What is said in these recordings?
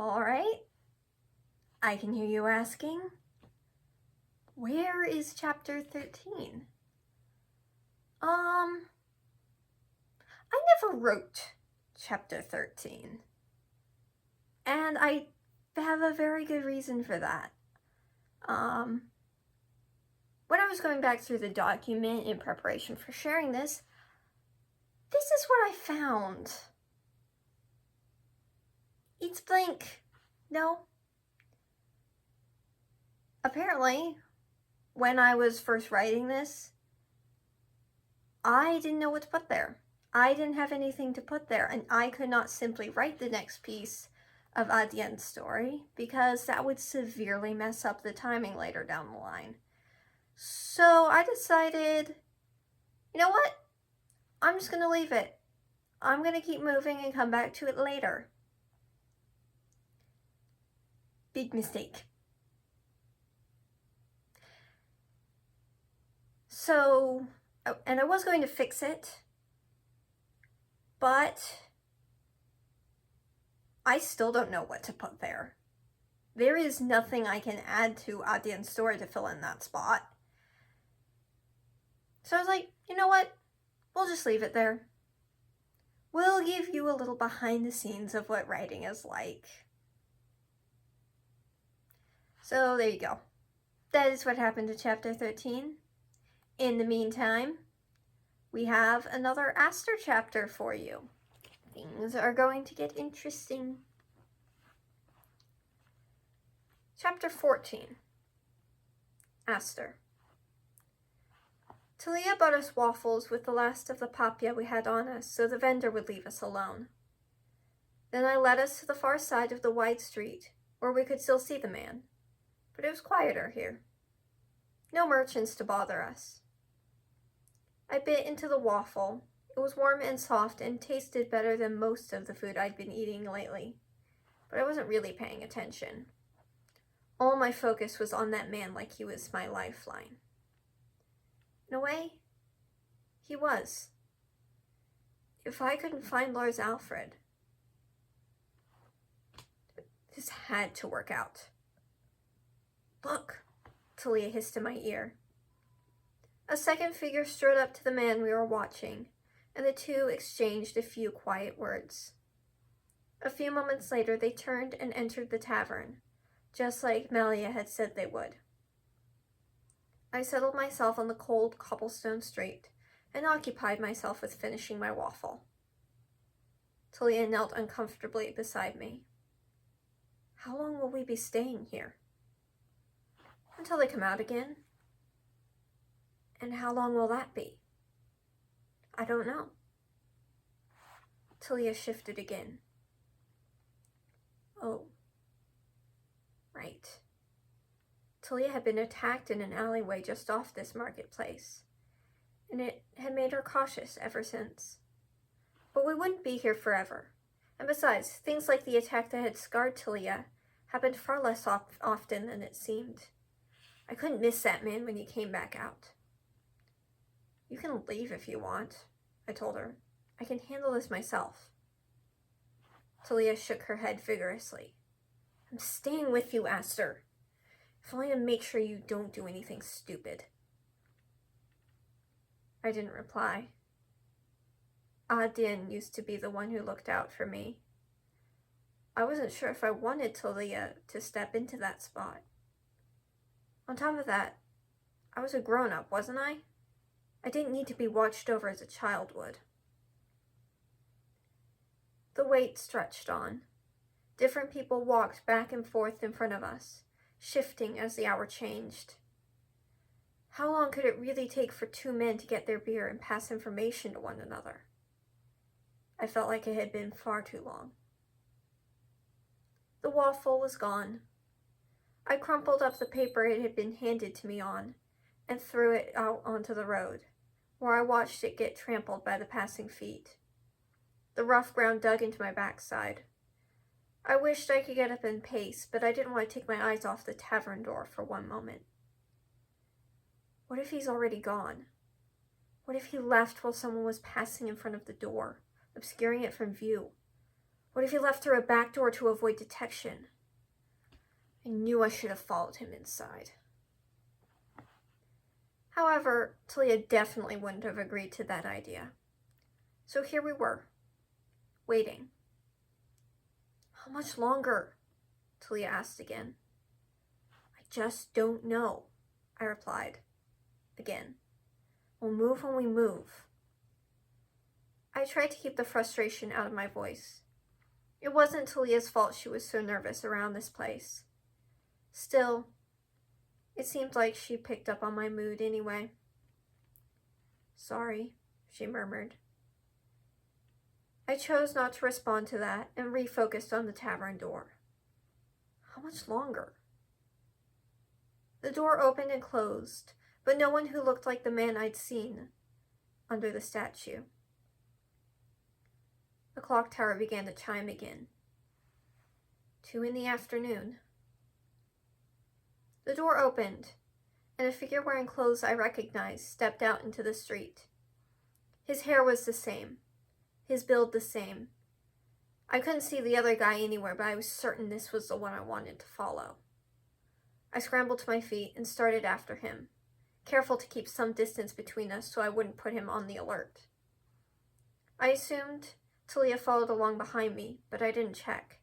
All right. I can hear you asking, where is chapter 13? I never wrote chapter 13. And I have a very good reason for that. When I was going back through the document in preparation for sharing this is what I found. It's blank. No. Apparently, when I was first writing this, I didn't know what to put there. I didn't have anything to put there, and I could not simply write the next piece of Adien's story because that would severely mess up the timing later down the line. So I decided, you know what? I'm just going to leave it. I'm going to keep moving and come back to it later. Big mistake. So, and I was going to fix it, but I still don't know what to put there. There is nothing I can add to Adien's story to fill in that spot. So I was like, you know what? We'll just leave it there. We'll give you a little behind the scenes of what writing is like. So there you go. That is what happened to chapter 13. In the meantime, we have another Aster chapter for you. Things are going to get interesting. Chapter 14. Aster. Talia bought us waffles with the last of the papaya we had on us, so the vendor would leave us alone. Then I led us to the far side of the wide street, where we could still see the man, but it was quieter here. No merchants to bother us. I bit into the waffle. It was warm and soft and tasted better than most of the food I'd been eating lately, but I wasn't really paying attention. All my focus was on that man like he was my lifeline. In a way, he was. If I couldn't find Lars Alfred, this had to work out. Look, Talia hissed in my ear. A second figure strode up to the man we were watching, and the two exchanged a few quiet words. A few moments later, they turned and entered the tavern, just like Melia had said they would. I settled myself on the cold cobblestone street and occupied myself with finishing my waffle. Talia knelt uncomfortably beside me. How long will we be staying here? Until they come out again. And how long will that be? I don't know. Talia shifted again. Oh. Right. Talia had been attacked in an alleyway just off this marketplace, and it had made her cautious ever since. But we wouldn't be here forever, and besides, things like the attack that had scarred Talia happened far less often than it seemed. I couldn't miss that man when he came back out. You can leave if you want, I told her. I can handle this myself. Talia shook her head vigorously. I'm staying with you, Aster. If only to make sure you don't do anything stupid. I didn't reply. Adien used to be the one who looked out for me. I wasn't sure if I wanted Talia to step into that spot. On top of that, I was a grown-up, wasn't I? I didn't need to be watched over as a child would. The wait stretched on. Different people walked back and forth in front of us, shifting as the hour changed. How long could it really take for two men to get their beer and pass information to one another? I felt like it had been far too long. The waffle was gone. I crumpled up the paper it had been handed to me on and threw it out onto the road, where I watched it get trampled by the passing feet. The rough ground dug into my backside. I wished I could get up and pace, but I didn't want to take my eyes off the tavern door for one moment. What if he's already gone? What if he left while someone was passing in front of the door, obscuring it from view? What if he left through a back door to avoid detection? I knew I should have followed him inside. However, Talia definitely wouldn't have agreed to that idea. So here we were, waiting. How much longer? Talia asked again. I just don't know, I replied. Again. We'll move when we move. I tried to keep the frustration out of my voice. It wasn't Talia's fault she was so nervous around this place. Still, it seemed like she picked up on my mood anyway. Sorry, she murmured. I chose not to respond to that and refocused on the tavern door. How much longer? The door opened and closed, but no one who looked like the man I'd seen under the statue. The clock tower began to chime again. 2 p.m. The door opened, and a figure wearing clothes I recognized stepped out into the street. His hair was the same, his build the same. I couldn't see the other guy anywhere, but I was certain this was the one I wanted to follow. I scrambled to my feet and started after him, careful to keep some distance between us so I wouldn't put him on the alert. I assumed Talia followed along behind me, but I didn't check.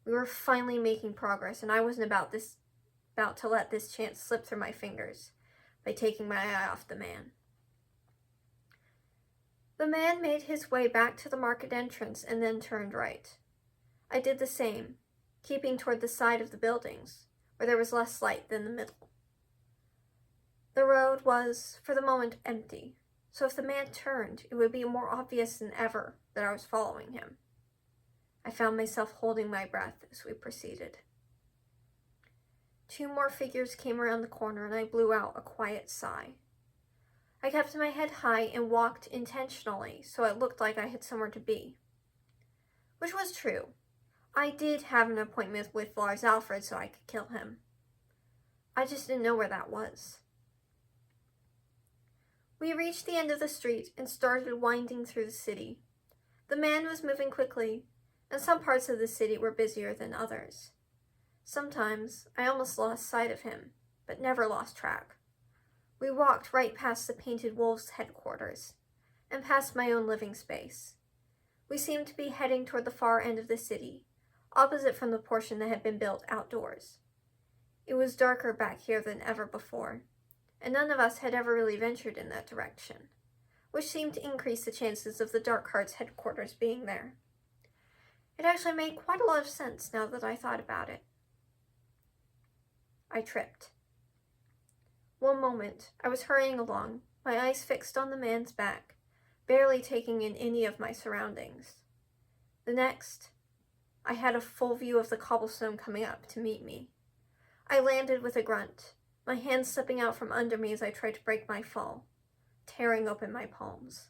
We were finally making progress, and I wasn't about to let this chance slip through my fingers by taking my eye off the man. The man made his way back to the market entrance and then turned right. I did the same, keeping toward the side of the buildings, where there was less light than the middle. The road was, for the moment, empty, so if the man turned, it would be more obvious than ever that I was following him. I found myself holding my breath as we proceeded. 2 more figures came around the corner and I blew out a quiet sigh. I kept my head high and walked intentionally so it looked like I had somewhere to be. Which was true. I did have an appointment with Lars Alfred so I could kill him. I just didn't know where that was. We reached the end of the street and started winding through the city. The man was moving quickly, and some parts of the city were busier than others. Sometimes I almost lost sight of him, but never lost track. We walked right past the Painted Wolves headquarters, and past my own living space. We seemed to be heading toward the far end of the city, opposite from the portion that had been built outdoors. It was darker back here than ever before, and none of us had ever really ventured in that direction, which seemed to increase the chances of the Dark Heart's headquarters being there. It actually made quite a lot of sense now that I thought about it. I tripped. One moment, I was hurrying along, my eyes fixed on the man's back, barely taking in any of my surroundings. The next, I had a full view of the cobblestone coming up to meet me. I landed with a grunt, my hands slipping out from under me as I tried to break my fall, tearing open my palms.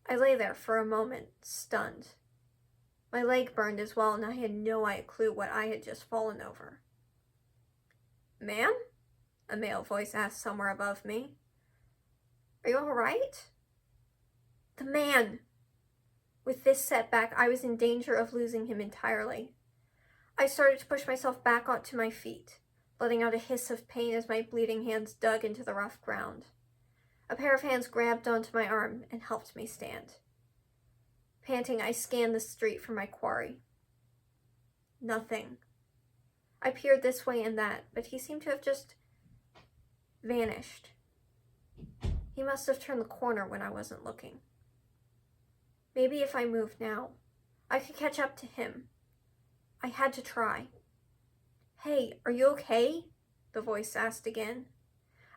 I lay there for a moment, stunned. My leg burned as well, and I had no clue what I had just fallen over. "Ma'am?" a male voice asked somewhere above me. "Are you all right?" The man! With this setback, I was in danger of losing him entirely. I started to push myself back onto my feet, letting out a hiss of pain as my bleeding hands dug into the rough ground. A pair of hands grabbed onto my arm and helped me stand. Panting, I scanned the street for my quarry. Nothing. I peered this way and that, but he seemed to have just vanished. He must have turned the corner when I wasn't looking. Maybe if I moved now, I could catch up to him. I had to try. "Hey, are you okay?" the voice asked again.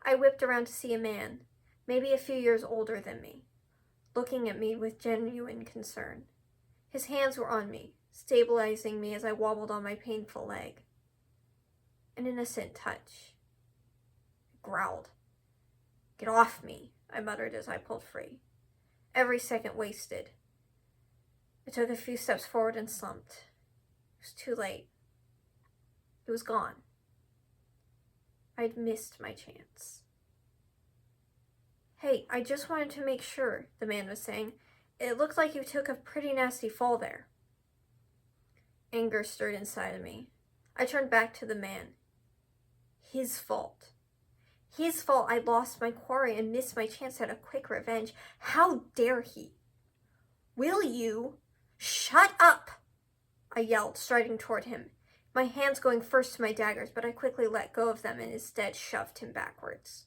I whipped around to see a man, maybe a few years older than me, looking at me with genuine concern. His hands were on me, stabilizing me as I wobbled on my painful leg. An innocent touch. I growled. "Get off me," I muttered as I pulled free. Every second wasted. I took a few steps forward and slumped. It was too late. It was gone. I'd missed my chance. "Hey, I just wanted to make sure," the man was saying. "It looked like you took a pretty nasty fall there." Anger stirred inside of me. I turned back to the man. His fault. His fault I lost my quarry and missed my chance at a quick revenge. How dare he? Will you? Shut up! I yelled, striding toward him, my hands going first to my daggers, but I quickly let go of them and instead shoved him backwards.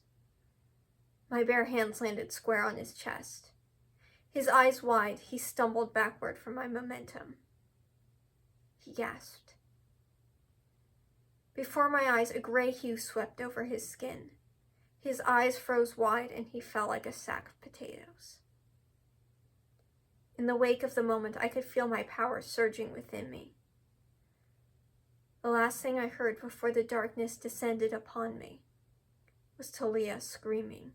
My bare hands landed square on his chest. His eyes wide, he stumbled backward from my momentum. He gasped. Before my eyes, a gray hue swept over his skin. His eyes froze wide and he fell like a sack of potatoes. In the wake of the moment, I could feel my power surging within me. The last thing I heard before the darkness descended upon me was Talia screaming.